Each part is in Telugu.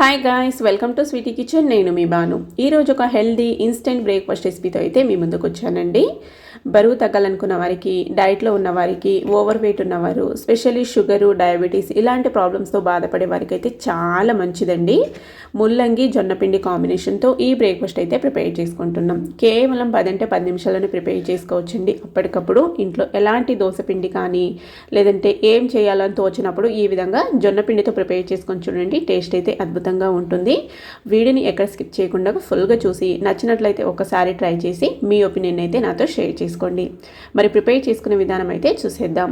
Hi guys, welcome to sweety kitchen. నేను మీ బాను. ఈరోజు ఒక హెల్దీ ఇన్స్టెంట్ బ్రేక్ఫాస్ట్ రెసిపీతో అయితే మీ ముందుకు వచ్చానండి. బరువు తగ్గాలనుకున్న వారికి, డైట్లో ఉన్న వారికి, ఓవర్ వెయిట్ ఉన్నవారు, స్పెషల్లీ షుగరు, డయాబెటీస్ ఇలాంటి ప్రాబ్లమ్స్తో బాధపడే వారికి అయితే చాలా మంచిదండి. ముల్లంగి జొన్నపిండి కాంబినేషన్తో ఈ బ్రేక్ఫాస్ట్ అయితే ప్రిపేర్ చేసుకుంటున్నాం. కేవలం 10 నిమిషాలను ప్రిపేర్ చేసుకోవచ్చండి. అప్పటికప్పుడు ఇంట్లో ఎలాంటి దోసపిండి కానీ లేదంటే ఏం చేయాలని తోచినప్పుడు ఈ విధంగా జొన్నపిండితో ప్రిపేర్ చేసుకొని చూడండి. టేస్ట్ అయితే అద్భుతంగా ఉంటుంది. వీడియోని ఎక్కడ స్కిప్ చేయకుండా ఫుల్గా చూసి నచ్చినట్లయితే ఒకసారి ట్రై చేసి మీ ఒపీనియన్ అయితే నాతో షేర్ చేసుకోండి. మరి ప్రిపేర్ చేసుకునే విధానం అయితే చూసేద్దాం.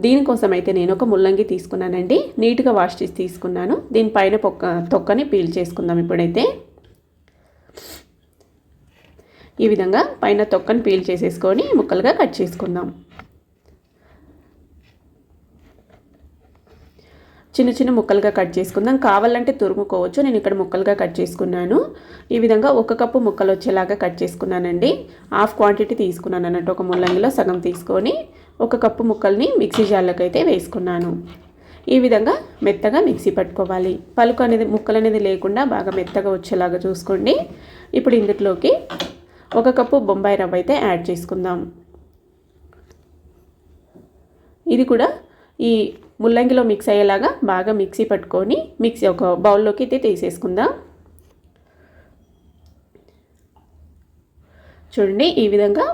దీనికోసం అయితే నేను ఒక ముల్లంగి తీసుకున్నానండి. నీట్గా వాష్ చేసి తీసుకున్నాను. దీనిపైన తొక్కని పీల్ చేసుకుందాం. ఇప్పుడైతే ఈ విధంగా పైన తొక్కని పీల్ చేసేసుకొని ముక్కలుగా కట్ చేసుకుందాం. చిన్న చిన్న ముక్కలుగా కట్ చేసుకుందాం. కావాలంటే తురుముకోవచ్చు. నేను ఇక్కడ ముక్కలుగా కట్ చేసుకున్నాను. ఈ విధంగా 1 కప్పు ముక్కలు వచ్చేలాగా కట్ చేసుకున్నానండి. హాఫ్ క్వాంటిటీ తీసుకున్నాను అన్నట్టు. ఒక ముల్లంగిలో సగం తీసుకొని 1 కప్పు ముక్కల్ని మిక్సీ జార్లోకి అయితే వేసుకున్నాను. ఈ విధంగా మెత్తగా మిక్సీ పట్టుకోవాలి. పలుకు అనేది ముక్కలు అనేది లేకుండా బాగా మెత్తగా వచ్చేలాగా చూసుకోండి. ఇప్పుడు ఇందులోకి 1 కప్పు బొంబాయి రవ్వ అయితే యాడ్ చేసుకుందాం. ఇది కూడా ఈ ముల్లంగిలో మిక్స్ అయ్యేలాగా బాగా మిక్సీ పట్టుకొని ఒక బౌల్లోకి అయితే తీసేసుకుందాం. చూడండి, ఈ విధంగా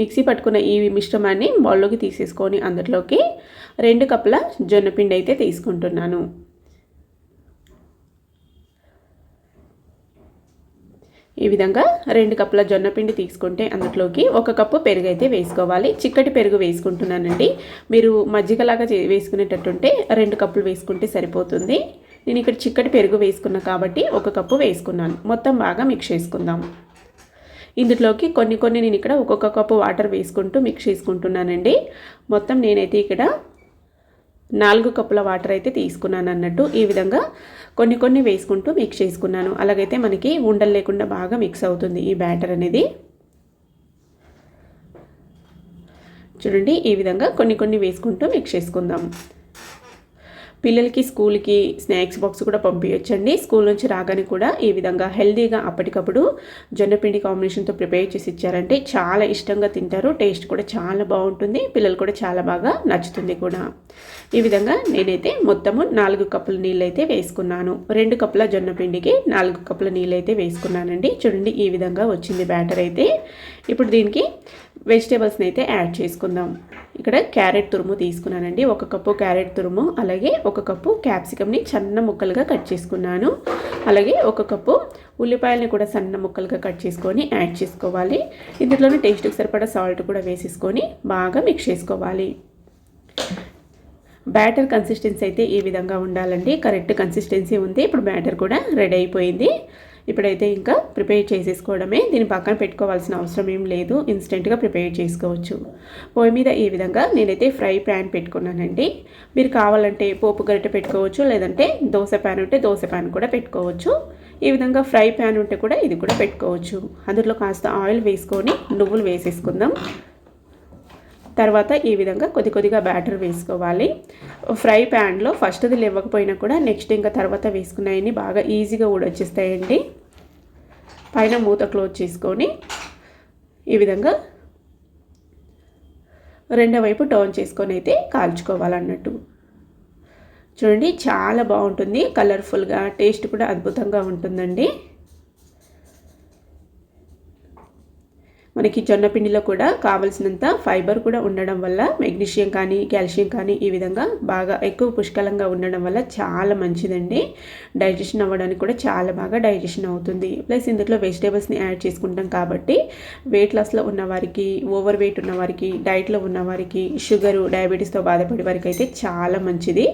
మిక్సీ పట్టుకున్న ఈ మిశ్రమాన్ని బౌల్లోకి తీసేసుకొని అందులోకి 2 కప్పుల జొన్నపిండి అయితే తీసుకుంటున్నాను. ఈ విధంగా 2 కప్పుల జొన్నపిండి తీసుకుంటే అందులోకి 1 కప్పు పెరుగు అయితే వేసుకోవాలి. చిక్కటి పెరుగు వేసుకుంటున్నానండి. మీరు మజ్జిగలాగా వేసుకునేటట్టుంటే 2 కప్పులు వేసుకుంటే సరిపోతుంది. నేను ఇక్కడ చిక్కటి పెరుగు వేసుకున్నా కాబట్టి 1 కప్పు వేసుకున్నాను. మొత్తం బాగా మిక్స్ చేసుకుందాం. ఇందులోకి కొన్ని నేను ఇక్కడ 1 కప్పు వాటర్ వేసుకుంటూ మిక్స్ చేసుకుంటున్నానండి. మొత్తం నేనైతే ఇక్కడ 4 కప్పుల వాటర్ అయితే తీసుకున్నాను అన్నట్టు. ఈ విధంగా కొన్ని వేసుకుంటూ మిక్స్ చేసుకున్నాను. అలాగైతే మనకి ఉండలు లేకుండా బాగా మిక్స్ అవుతుంది ఈ బ్యాటర్ అనేది. చూడండి, ఈ విధంగా కొన్ని వేసుకుంటూ మిక్స్ చేసుకుందాం. పిల్లలకి స్కూల్కి స్నాక్స్ బాక్స్ కూడా పంపించండి. స్కూల్ నుంచి రాగానే కూడా ఈ విధంగా హెల్తీగా అప్పటికప్పుడు జొన్నపిండి కాంబినేషన్తో ప్రిపేర్ చేసి ఇచ్చారంటే చాలా ఇష్టంగా తింటారు. టేస్ట్ కూడా చాలా బాగుంటుంది. పిల్లలు కూడా చాలా బాగా నచ్చుతుంది కూడా. ఈ విధంగా నేనైతే మొత్తము 4 కప్పుల నీళ్ళు అయితే వేసుకున్నాను. 2 కప్పుల జొన్నపిండికి 4 కప్పుల నీళ్ళు అయితే వేసుకున్నానండి. చూడండి, ఈ విధంగా వచ్చింది బ్యాటర్ అయితే. ఇప్పుడు దీనికి వెజిటేబుల్స్ని అయితే యాడ్ చేసుకుందాం. ఇక్కడ క్యారెట్ తురుము తీసుకున్నానండి. 1 కప్పు క్యారెట్ తురుము, అలాగే 1 కప్పు క్యాప్సికమ్ని సన్న ముక్కలుగా కట్ చేసుకున్నాను. అలాగే 1 కప్పు ఉల్లిపాయలని కూడా సన్న ముక్కలుగా కట్ చేసుకొని యాడ్ చేసుకోవాలి. ఇందులోనే టేస్ట్కి సరిపడా సాల్ట్ కూడా వేసేసుకొని బాగా మిక్స్ చేసుకోవాలి. బ్యాటర్ కన్సిస్టెన్సీ అయితే ఈ విధంగా ఉండాలండి. కరెక్ట్ కన్సిస్టెన్సీ ఉంది. ఇప్పుడు బ్యాటర్ కూడా రెడీ అయిపోయింది. ఇప్పుడైతే ఇంకా ప్రిపేర్ చేసేసుకోవడమే. దీన్ని పక్కన పెట్టుకోవాల్సిన అవసరం ఏం లేదు. ఇన్స్టెంట్గా ప్రిపేర్ చేసుకోవచ్చు. పొయ్యి మీద ఈ విధంగా నేనైతే ఫ్రై ప్యాన్ పెట్టుకున్నానండి. మీరు కావాలంటే పోపు గరిటె పెట్టుకోవచ్చు, లేదంటే దోశ ప్యాన్ ఉంటే దోశ ప్యాన్ కూడా పెట్టుకోవచ్చు. ఈ విధంగా ఫ్రై ప్యాన్ ఉంటే కూడా ఇది కూడా పెట్టుకోవచ్చు. అందులో కాస్త ఆయిల్ వేసుకొని నువ్వులు వేసేసుకుందాం. తర్వాత ఈ విధంగా కొద్దిగా బ్యాటర్ వేసుకోవాలి. ఫ్రై ప్యాన్లో ఫస్ట్ది లేవకపోయినా కూడా నెక్స్ట్ ఇంకా తర్వాత వేసుకున్నాయని బాగా ఈజీగా ఊడొచ్చేస్తాయండి. పైన మూత క్లోజ్ చేసుకొని ఈ విధంగా రెండో వైపు టర్న్ చేసుకొని అయితే కాల్చుకోవాలన్నట్టు. చూడండి, చాలా బాగుంటుంది. కలర్ఫుల్గా, టేస్ట్ కూడా అద్భుతంగా ఉంటుందండి. మనకి జొన్నపిండిలో కూడా కావలసినంత ఫైబర్ కూడా ఉండడం వల్ల మెగ్నీషియం కానీ కాల్షియం కానీ ఈ విధంగా బాగా ఎక్కువ పుష్కలంగా ఉండడం వల్ల చాలా మంచిదండి. డైజెషన్ అవ్వడానికి కూడా చాలా బాగా డైజెషన్ అవుతుంది. ప్లస్ ఇందులో వెజిటేబుల్స్ని యాడ్ చేసుకుంటాం కాబట్టి వెయిట్ లాస్లో ఉన్నవారికి, ఓవర్ వెయిట్ ఉన్నవారికి, డైట్లో ఉన్నవారికి, షుగరు, డయాబెటీస్తో బాధపడే వారికి అయితే చాలా మంచిది.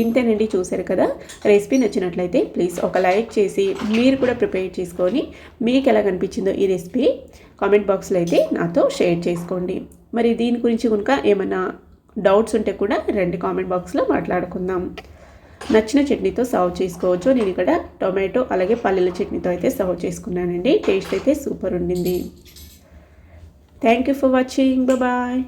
ఇంతేనండి, చూసారు కదా. రెసిపీ నచ్చినట్లయితే ప్లీజ్ ఒక లైక్ చేసి మీరు కూడా ప్రిపేర్ చేసుకొని మీకు ఎలా కనిపించిందో ఈ రెసిపీ కామెంట్ బాక్స్లో అయితే నాతో షేర్ చేసుకోండి. మరి దీని గురించి కనుక ఏమైనా డౌట్స్ ఉంటే కూడా రండి కామెంట్ బాక్స్లో మాట్లాడుకుందాం. నచ్చిన చట్నీతో సర్వ్ చేసుకోవచ్చు. నేను ఇక్కడ టొమాటో అలాగే పల్లీల చట్నీతో అయితే సర్వ్ చేసుకున్నానండి. టేస్ట్ అయితే సూపర్ ఉండింది. Thank you for watching. Bye.